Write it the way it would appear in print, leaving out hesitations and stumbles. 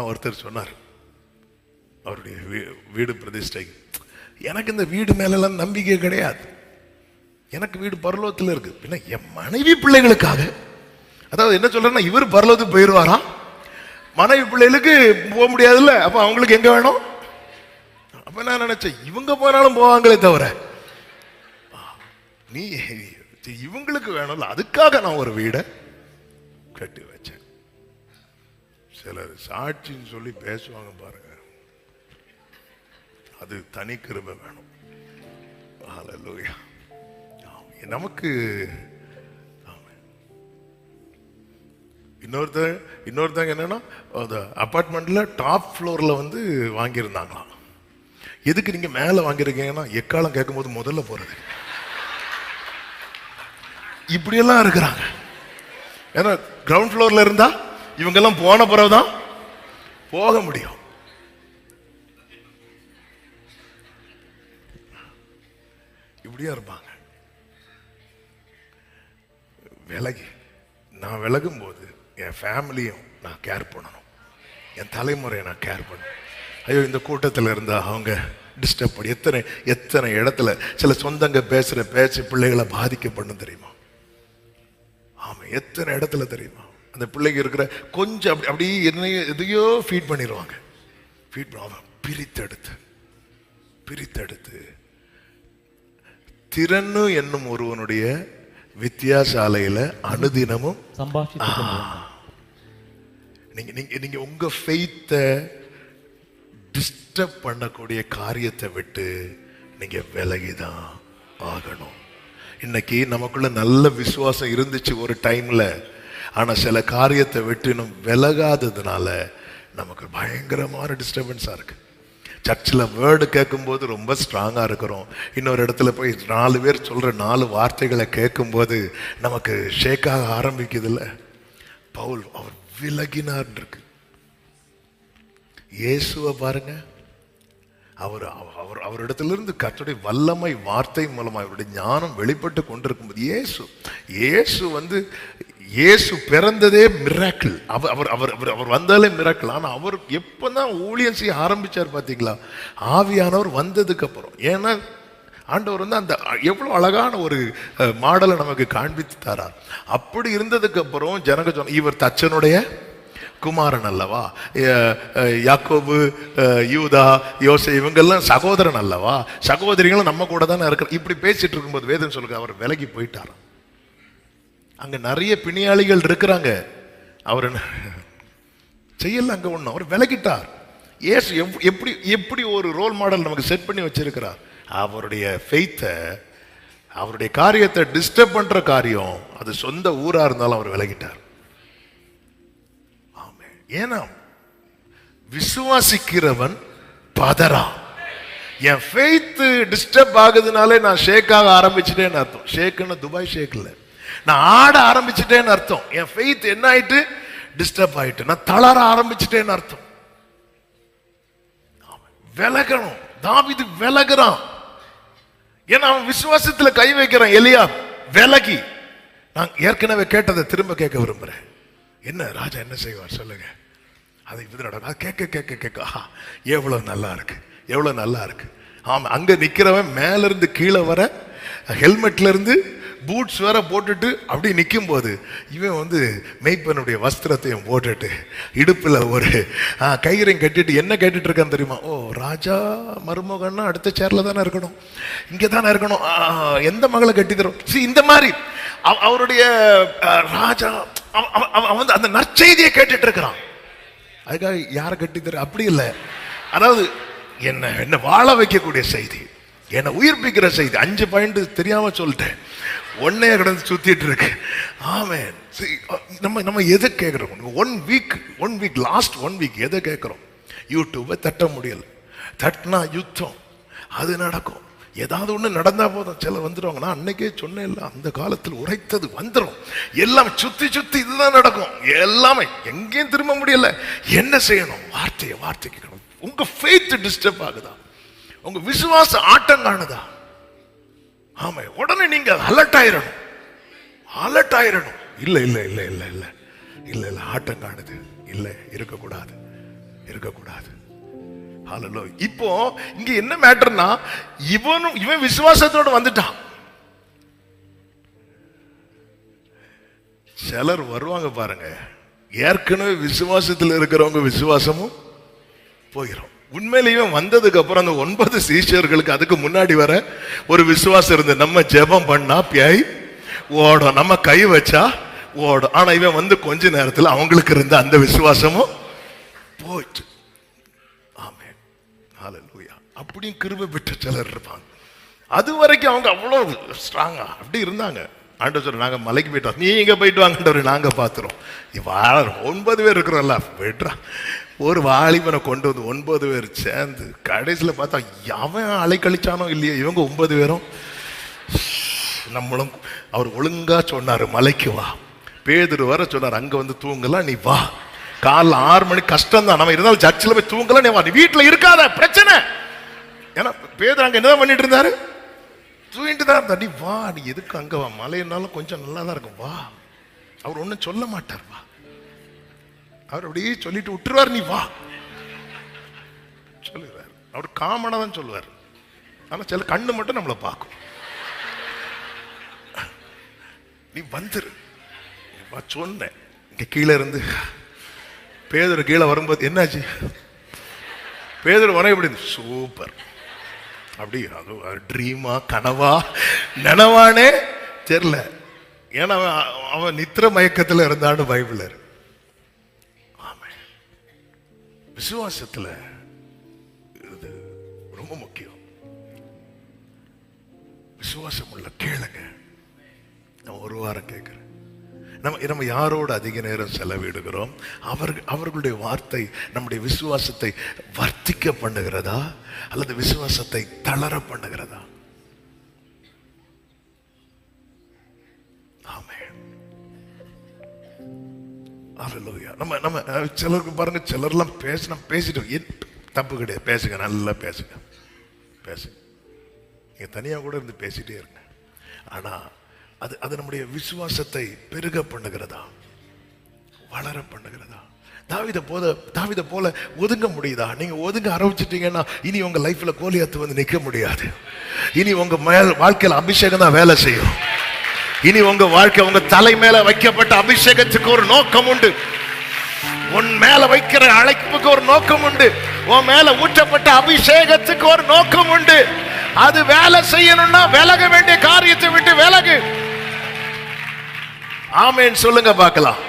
ஒருத்தர் சொன்னார் அவருடைய வீடு பிரதிஷ்டை, எனக்கு இந்த வீடு மேலெல்லாம் நம்பிக்கை கிடையாது, எனக்கு வீடு பரலோகத்தில் இருக்கு. பின்ன என் மனைவி பிள்ளைகளுக்காக, அதாவது என்ன சொல்றேன்னா, இவர் பரலோகத்துக்கு போயிடுவாரா, மனைவி பிள்ளைகளுக்கு போக முடியாதுல்ல, அப்ப அவங்களுக்கு எங்க வேணும்? அப்ப நான் நினைச்சேன், இவங்க போனாலும் போவாங்களே தவிர நீ இவங்களுக்கு வேணும்ல, அதுக்காக நான் ஒரு வீடை கட்டி வச்சேன். சிலர் சாட்சின்னு சொல்லி பேசுவாங்க பாருங்க, அது தனி கிருபை வேணும். ஹல்லேலூயா. நமக்கு இன்னொருத்தங்க என்னன்னா, அந்த அபார்ட்மெண்ட்ல டாப் ஃப்ளோர்ல வந்து வாங்கியிருந்தாங்களாம். எதுக்கு நீங்க மேல வாங்கிருக்கீங்கன்னா, எக்காலம் கேட்கும் போது முதல்ல போறது. இப்படியெல்லாம் இருக்கிறாங்க. ஏன்னா கிரவுண்ட் ஃப்ளோர்ல இருந்தா இவங்க எல்லாம் போன பிறகுதான் போக முடியும். இப்படியா இருப்பாங்க. நான் விலகும் போது என் ஃபேமிலியும் நான் கேர் பண்ணணும், என் தலைமுறையை நான் கேர் பண்ணணும். ஐயோ, இந்த கூட்டத்தில் இருந்தா அவங்க டிஸ்டர்ப் பண்ணி எத்தனை இடத்துல சில சொந்தங்க பேசுற பேச்சு பிள்ளைகளை பாதிக்கப்படும் தெரியுமா? ஆமா, எத்தனை இடத்துல தெரியுமா? அந்த பிள்ளைங்க இருக்கிற கொஞ்சம் அப்படி எதையோ ஃபீட் பண்ணிடுவாங்க. பிரித்தெடுத்து திறன்னு என்னும் ஒருவனுடைய வித்தியாசாலையில அனுதினமும் நீங்க உங்க ஃபெய்த்தை டிஸ்டர்ப் பண்ணக்கூடிய காரியத்தை விட்டு நீங்க விலகிதான் ஆகணும். இன்னைக்கு நமக்குள்ள நல்ல விசுவாசம் இருந்துச்சு ஒரு டைம்ல, ஆனா சில காரியத்தை விட்டு இன்னும் விலகாததுனால நமக்கு பயங்கரமான டிஸ்டர்பன்ஸா இருக்கு. சர்ச்சில் வேர்டு கேட்கும்போது ரொம்ப ஸ்ட்ராங்கா இருக்கிறோம், இன்னொரு இடத்துல போய் 4 பேர் சொல்ற 4 வார்த்தைகளை கேட்கும்போது நமக்கு ஷேக்காக ஆரம்பிக்குது இல்ல. பவுல் அவர் விலகினார் இருக்கு. இயேசுவை பாருங்க, அவரிடத்திலிருந்து கர்த்தருடைய வல்லமை வார்த்தை மூலமா அவருடைய ஞானம் வெளிப்பட்டு கொண்டிருக்கும்போது இயேசு பிறந்ததே மிராக்கிள். அவர் வந்தாலே மிராக்கிள். ஆனா அவர் எப்பதான் ஊழியம் செய்ய ஆரம்பிச்சார் பாத்தீங்களா, ஆவியானவர் வந்ததுக்கு அப்புறம். ஏன்னா ஆண்டவர் வந்து அந்த எவ்வளவு அழகான ஒரு மாடலை நமக்கு காண்பித்து தரார். அப்படி இருந்ததுக்கு அப்புறம் ஜனங்க சொன்ன, இவர் தச்சனுடைய குமாரன் அல்லவா, யாக்கோபு, யூதா, யோசே இவங்கெல்லாம் சகோதரன் அல்லவா, சகோதரிகளும் நம்ம கூட தானே இருக்கிற. இப்படி பேசிட்டு இருக்கும்போது வேதம் சொல்லுங்க, அவர் விலகி போயிட்டார். அங்க நிறைய பிணியாளிகள் இருக்கிறாங்க, அவர் செய்யல அங்க ஒண்ணு, அவர் விலகிட்டார். இயேசு எப்படி ஒரு ரோல் மாடல் நமக்கு செட் பண்ணி வச்சிருக்கிறார். அவருடைய ஃபெய்த்தை, அவருடைய காரியத்தை டிஸ்டர்ப் பண்ற காரியம் அது சொந்த ஊரா இருந்தாலும் அவர் விலகிட்டார். ஏன்னா விசுவாசிக்கிறவன் பதறா. என் ஃபெய்த் டிஸ்டர்ப் ஆகுதுனாலே நான் ஷேக்காக ஆரம்பிச்சுட்டேன்னு அர்த்தம். ஷேக்குன்னு துபாய் ஷேக் இல்ல, நான் ஆட ஆரம்பிச்சுட்டேன்னு அர்த்தம். என் ஃபெய்த் என்ன ஆயிட்டு? டிஸ்டர்ப் ஆயிட்டு. நான் தளர ஆரம்பிச்சுட்டேன்னு அர்த்தம். விலகணும். தாவீது விலகுறான். ஏன்னா அவன் விசுவாசத்துல கை வைக்கிறான். எலியா விலகி. நான் ஏற்கனவே கேட்டதை திரும்ப கேட்க விரும்புறேன். என்ன ராஜா என்ன செய்வார் சொல்லுங்க, அது இது நடக்கும். கேட்க எவ்வளவு நல்லா இருக்கு, எவ்வளவு நல்லா இருக்கு. ஆமா, அங்க நிக்கிறவன் மேல இருந்து கீழே வர ஹெல்மெட்ல இருந்து பூட்ஸ் வேற போட்டுட்டு அப்படி நிற்கும் போது இவன் வந்து மெய்ப்பனுடைய வஸ்திரத்தையும் போட்டுட்டு இடுப்புல ஒரு கயிறையும் கட்டிட்டு என்ன கேட்டுட்டு இருக்கான் தெரியுமா? ஓ, ராஜா மருமகன்னா அடுத்த சேர்ல தானே இருக்கணும், இங்க தானே இருக்கணும், எந்த மகளை கட்டி தரும். இந்த மாதிரி அவருடைய ராஜா அவன் வந்து அந்த நற்செய்தியை கேட்டுட்டு இருக்கிறான். அதுக்காக யாரை கட்டி தர அப்படி இல்லை. அதாவது என்ன வாழ வைக்கக்கூடிய செய்தி, என்னை உயிர்ப்பிக்கிற செய்தி. 5 பாயிண்ட் தெரியாம சொல்லிட்டேன், ஒன்னே கிடந்து சுத்திட்டு இருக்கு. ஆமென். நம்ம எதை கேட்கிறோம்? ஒன் வீக் லாஸ்ட் 1 வீக் எதை கேட்கிறோம்? யூடியூபை தட்ட முடியல, தட்டினா யுத்தம், அது நடக்கும். ஏதாவது ஒண்ணு நடந்தா போதும், சில வந்துடுவாங்க. நான் அன்னைக்கே சொன்னேன், இல்லை அந்த காலத்தில் உரைத்தது வந்துடும். எல்லாம் சுத்தி இதுதான் நடக்கும். எல்லாமே எங்கேயும் திரும்ப முடியல. என்ன செய்யணும்? வார்த்தை கேட்கணும். உங்க ஃபெய்த் டிஸ்டர்ப் ஆகுதா? உங்க விசுவாச ஆட்டம் காணுதா? ஆமா, உடனே நீங்க அலர்ட் ஆயிரணும். இல்ல ஆட்டம் காணுது, இல்ல இருக்கக்கூடாது. இருக்கக்கூடாது. இப்போ இங்க என்ன மேட்டர்னா, இவன் விசுவாசத்தோட வந்துட்டான். சிலர் வருவாங்க பாருங்க, ஏற்கனவே விசுவாசத்தில் இருக்கிறவங்க விசுவாசமும் போயிடும். உண்மையிலேயே வந்ததுக்கு அப்புறம் அந்த 9 சீஷர்களுக்கு அதுக்கு முன்னாடி வர ஒரு விசுவாசம் இருந்து, நம்ம ஜெபம் பண்ணா பேய் ஓடும், நம்ம கை வச்சா ஓடும். ஆனா இவன் வந்து கொஞ்ச நேரத்தில் அவங்களுக்கு இருந்த அந்த விசுவாசமும் போயிட்டு. ஆமென், ஹல்லேலூயா. அப்படியும் கிருபை பெற்ற சிலர் இருப்பாங்க. அது வரைக்கும் அவங்க அவ்வளவு ஸ்ட்ராங்கா அப்படி இருந்தாங்க. ஆண்டவர் சொல்ற, நாங்க மலைக்கு போயிட்டோம், நீங்க போயிட்டு வாங்கன்றவர், நாங்க பாத்துறோம். 9 பேர் இருக்கிறோம்ல, வெட்றா. ஒரு வாலிபனை கொண்டு வந்து 9 பேர் சேர்ந்து கடைசியில் பார்த்தா அவன் அலைக்கழிச்சானோ இல்லையோ, இவங்க 9 பேரும் நம்மளும். அவர் ஒழுங்கா சொன்னாரு, மலைக்கு வா. பேதுரு வர சொன்னார், அங்க வந்து தூங்கலாம், நீ வா. காலைல 6 மணி கஷ்டம் தான், நம்ம இருந்தாலும் சர்ச்சில் போய் தூங்கலாம், நீ வா, நீ வீட்டில் இருக்காத, பிரச்சனை. ஏன்னா பேதுரு அங்க என்னதான் பண்ணிட்டு இருந்தாரு, தூங்கிட்டு தான் இருந்தா. நீ வா, நீ எதுக்கு அங்க வா, மலையினாலும் கொஞ்சம் நல்லா தான் இருக்கும், வா. அவர் ஒன்றும் சொல்ல மாட்டார், வா. அவர் அப்படியே சொல்லிட்டு விட்டுருவார், நீ வா சொல்லுவார். அவர் காமனா தான் சொல்லுவார். ஆனா சில கண்ணு மட்டும் நம்மளை பார்க்கும். நீ வந்துரு, சொன்னேன். இங்க கீழே இருந்து பேதுரு கீழே வரும்போது என்னாச்சு, பேதுரு வர எப்படி சூப்பர், அப்படி அது ட்ரீமா கனவா நனவானே தெரியல. ஏன்னா அவன் நித்திர மயக்கத்தில் இருந்தான்னு பைபிள். விசுவாசத்துல இது ரொம்ப முக்கியம். விசுவாசம் உள்ள கேளுங்க. நான் ஒரு வாரம் கேட்கிறேன், நம்ம யாரோடு அதிக நேரம் செலவிடுகிறோம், அவர்களுடைய வார்த்தை நம்முடைய விசுவாசத்தை வர்த்திக்க பண்ணுகிறதா அல்லது விசுவாசத்தை தளர பண்ணுகிறதா? நம்ம சிலருக்கு பாருங்க, சிலர்லாம் பேசிட்டு தப்பு கிடையாது, பேசுங்க, நல்லா பேசுங்க, நீங்க தனியா கூட இருந்து பேசிட்டே இருங்க. ஆனா அது நம்முடைய விசுவாசத்தை பெருக பண்ணுகிறதா, வளர பண்ணுகிறதா? தாவீதை போல ஒதுங்க முடியுதா? நீங்க ஒதுங்க ஆரம்பிச்சிட்டீங்கன்னா இனி உங்க லைஃப்ல கோலியாத்து வந்து நிக்க முடியாது. இனி உங்க வாழ்க்கையில அபிஷேகம் தான் வேலை செய்யும். இனி உங்க வாழ்க்கை, உங்க தலை மேல வைக்கப்பட்ட அபிஷேகத்துக்கு ஒரு நோக்கம் உண்டு. உன் மேல வைக்கிற அழைப்புக்கு ஒரு நோக்கம் உண்டு. உன் மேல ஊற்றப்பட்ட அபிஷேகத்துக்கு ஒரு நோக்கம் உண்டு. அது வேலை செய்யணும்னா விலக வேண்டிய காரியத்தை விட்டு விலகு. ஆமென் சொல்லுங்க பார்க்கலாம்.